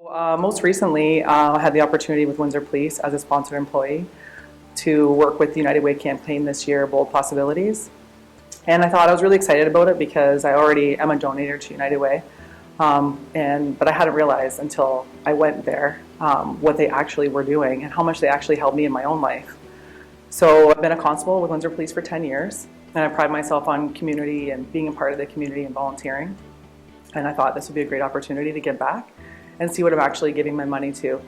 Most recently, I had the opportunity with Windsor Police as a sponsored employee to work with the United Way campaign this year, Bold Possibilities. And I thought I was really excited about it because I already am a donor to United Way. But I hadn't realized until I went there what they actually were doing and how much they actually helped me in my own life. So I've been a constable with Windsor Police for 10 years, and I pride myself on community and being a part of the community and volunteering. And I thought this would be a great opportunity to give back and see what I'm actually giving my money to.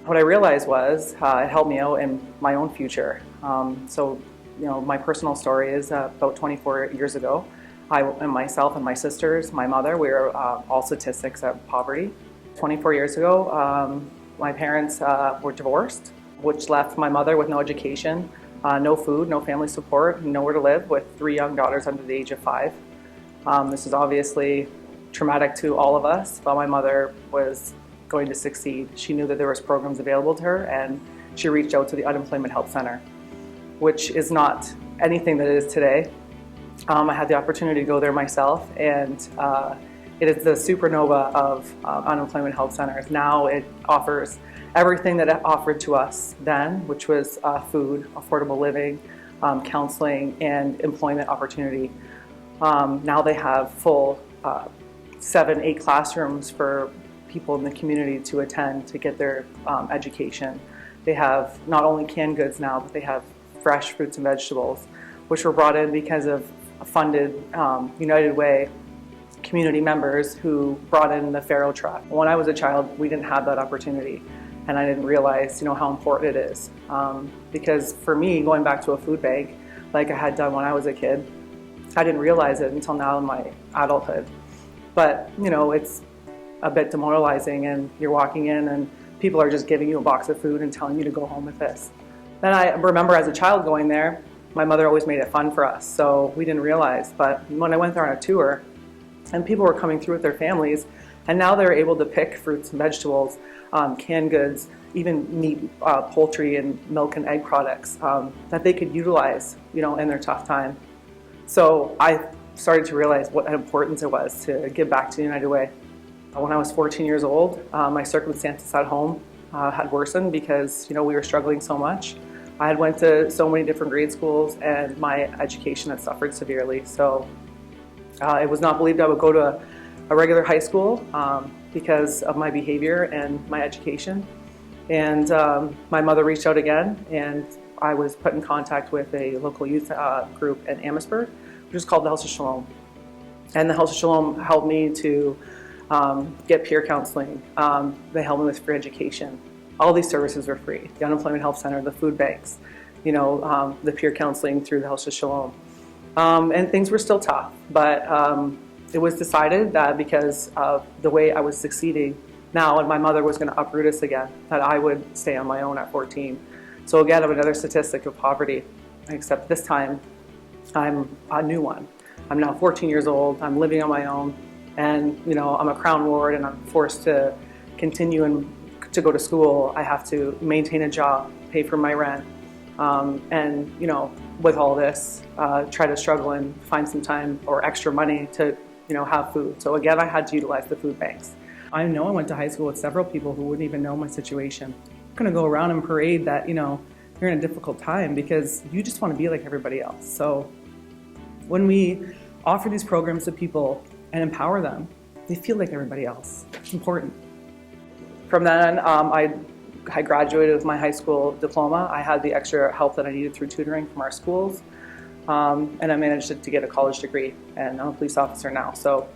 What I realized was it helped me out in my own future. My personal story is about 24 years ago, myself and my sisters, my mother, we were all statistics of poverty. 24 years ago, my parents were divorced, which left my mother with no education, no food, no family support, nowhere to live, with 3 young daughters under the age of 5. This is obviously traumatic to all of us, but my mother was going to succeed. She knew that there was programs available to her, and she reached out to the Unemployment Help Center, which is not anything that it is today. I had the opportunity to go there myself, and it is the supernova of unemployment health centers. Now it offers everything that it offered to us then, which was food, affordable living, counseling, and employment opportunity. Now they have full 7-8 classrooms for people in the community to attend to get their education. They have not only canned goods now, but they have fresh fruits and vegetables, which were brought in because of funded United Way community members who brought in the Faro truck. When I was a child, we didn't have that opportunity, and I didn't realize, how important it is. Because for me, going back to a food bank, like I had done when I was a kid, I didn't realize it until now in my adulthood. But, it's a bit demoralizing, and you're walking in and people are just giving you a box of food and telling you to go home with this. Then I remember as a child going there, my mother always made it fun for us, so we didn't realize. But when I went there on a tour, and people were coming through with their families, and now they're able to pick fruits and vegetables, canned goods, even meat, poultry, and milk and egg products that they could utilize, in their tough time. So I started to realize what an importance it was to give back to the United Way. When I was 14 years old, my circumstances at home had worsened because we were struggling so much. I had went to so many different grade schools, and my education had suffered severely. So it was not believed I would go to a regular high school because of my behavior and my education. And my mother reached out again, and I was put in contact with a local youth group in Amherstburg, which is called the House of Shalom. And the House of Shalom helped me to get peer counseling. They helped me with free education. All these services were free. The Unemployment Health Center, the food banks, the peer counseling through the House of Shalom. And things were still tough, but it was decided that because of the way I was succeeding now, and my mother was going to uproot us again, that I would stay on my own at 14. So again, I'm another statistic of poverty, except this time I'm a new one. I'm now 14 years old, I'm living on my own, and I'm a Crown Ward, and I'm forced to continue and to go to school. I have to maintain a job, pay for my rent, and with all this, try to struggle and find some time or extra money to have food. So again, I had to utilize the food banks. I know I went to high school with several people who wouldn't even know my situation. I'm going to go around and parade that you're in a difficult time because you just want to be like everybody else. So when we offer these programs to people and empower them, they feel like everybody else. It's important. From then I graduated with my high school diploma. I had the extra help that I needed through tutoring from our schools, and I managed to get a college degree, and I'm a police officer now. So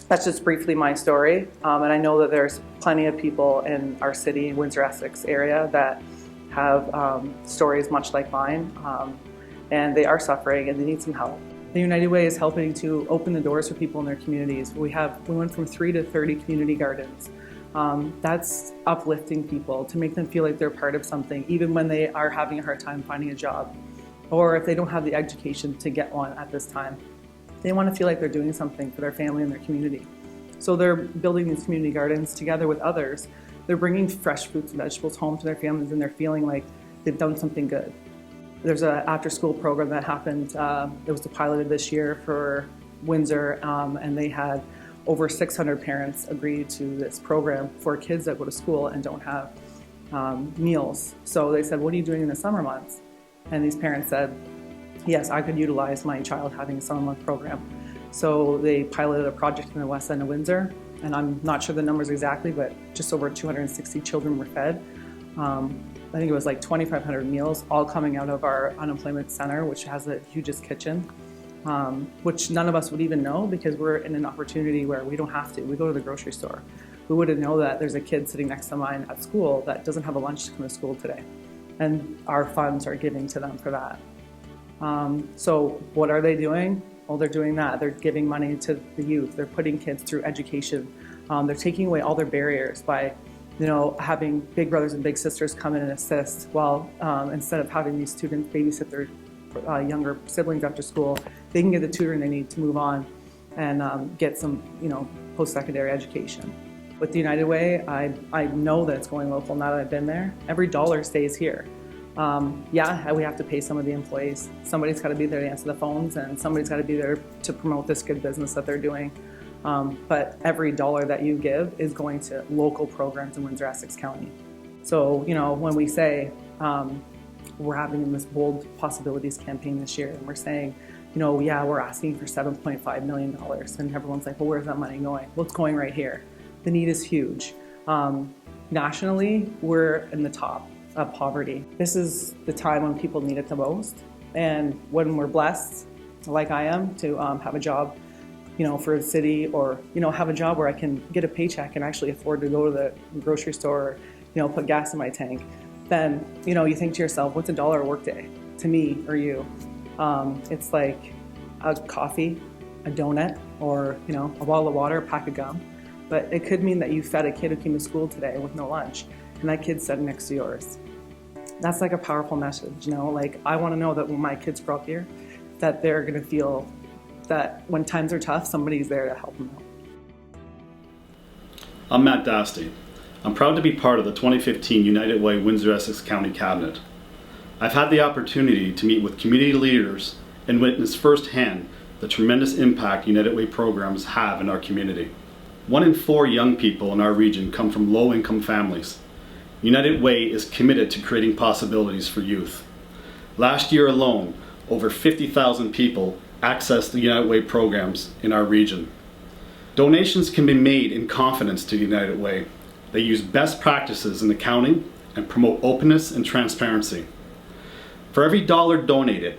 that's just briefly my story, and I know that there's plenty of people in our city, Windsor, Essex area that have stories much like mine, and they are suffering and they need some help. The United Way is helping to open the doors for people in their communities. We went from 3 to 30 community gardens. That's uplifting people to make them feel like they're part of something, even when they are having a hard time finding a job, or if they don't have the education to get one at this time. They want to feel like they're doing something for their family and their community. So they're building these community gardens together with others. They're bringing fresh fruits and vegetables home to their families, and they're feeling like they've done something good. There's an after-school program that happened. It was piloted this year for Windsor, and they had over 600 parents agreed to this program for kids that go to school and don't have meals. So they said, what are you doing in the summer months? And these parents said, yes, I could utilize my child having a summer month program. So they piloted a project in the west end of Windsor, and I'm not sure the numbers exactly, but just over 260 children were fed. I think it was like 2,500 meals, all coming out of our unemployment center, which has the hugest kitchen, which none of us would even know because we're in an opportunity where we don't have to. We go to the grocery store. We wouldn't know that there's a kid sitting next to mine at school that doesn't have a lunch to come to school today. And our funds are giving to them for that. So what are they doing? Well, they're doing that. They're giving money to the youth. They're putting kids through education. They're taking away all their barriers by, having big brothers and big sisters come in and assist. While instead of having these students babysit their younger siblings after school, they can get the tutoring they need to move on and get some, post-secondary education. With the United Way, I know that it's going local now that I've been there. Every dollar stays here. Yeah, we have to pay some of the employees. Somebody's got to be there to answer the phones, and somebody's got to be there to promote this good business that they're doing. But every dollar that you give is going to local programs in Windsor-Essex County. So, when we say we're having this Bold Possibilities campaign this year, and we're saying, yeah, we're asking for $7.5 million, and everyone's like, well, where's that money going? Well, it's going right here. The need is huge. Nationally, we're in the top of poverty. This is the time when people need it the most. And when we're blessed, like I am, to have a job, for the city, or, have a job where I can get a paycheck and actually afford to go to the grocery store, or, put gas in my tank, then, you think to yourself, what's $1 a workday to me or you? It's like a coffee, a donut, or, a bottle of water, a pack of gum. But it could mean that you fed a kid who came to school today with no lunch, and that kid's sitting next to yours. That's like a powerful message, Like, I want to know that when my kids grow up here, that they're going to feel that when times are tough, somebody's there to help them out. I'm Matt Dasty. I'm proud to be part of the 2015 United Way Windsor-Essex County Cabinet. I've had the opportunity to meet with community leaders and witness firsthand the tremendous impact United Way programs have in our community. 1 in 4 young people in our region come from low-income families. United Way is committed to creating possibilities for youth. Last year alone, over 50,000 people accessed the United Way programs in our region. Donations can be made in confidence to United Way. They use best practices in accounting and promote openness and transparency. For every dollar donated,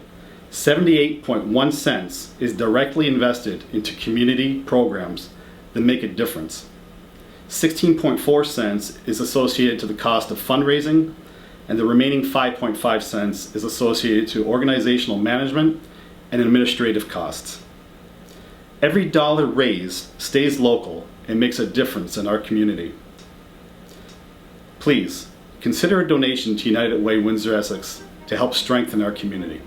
78.1 cents is directly invested into community programs that make a difference. 16.4 cents is associated to the cost of fundraising, and the remaining 5.5 cents is associated to organizational management and administrative costs. Every dollar raised stays local and makes a difference in our community. Please consider a donation to United Way Windsor-Essex to help strengthen our community.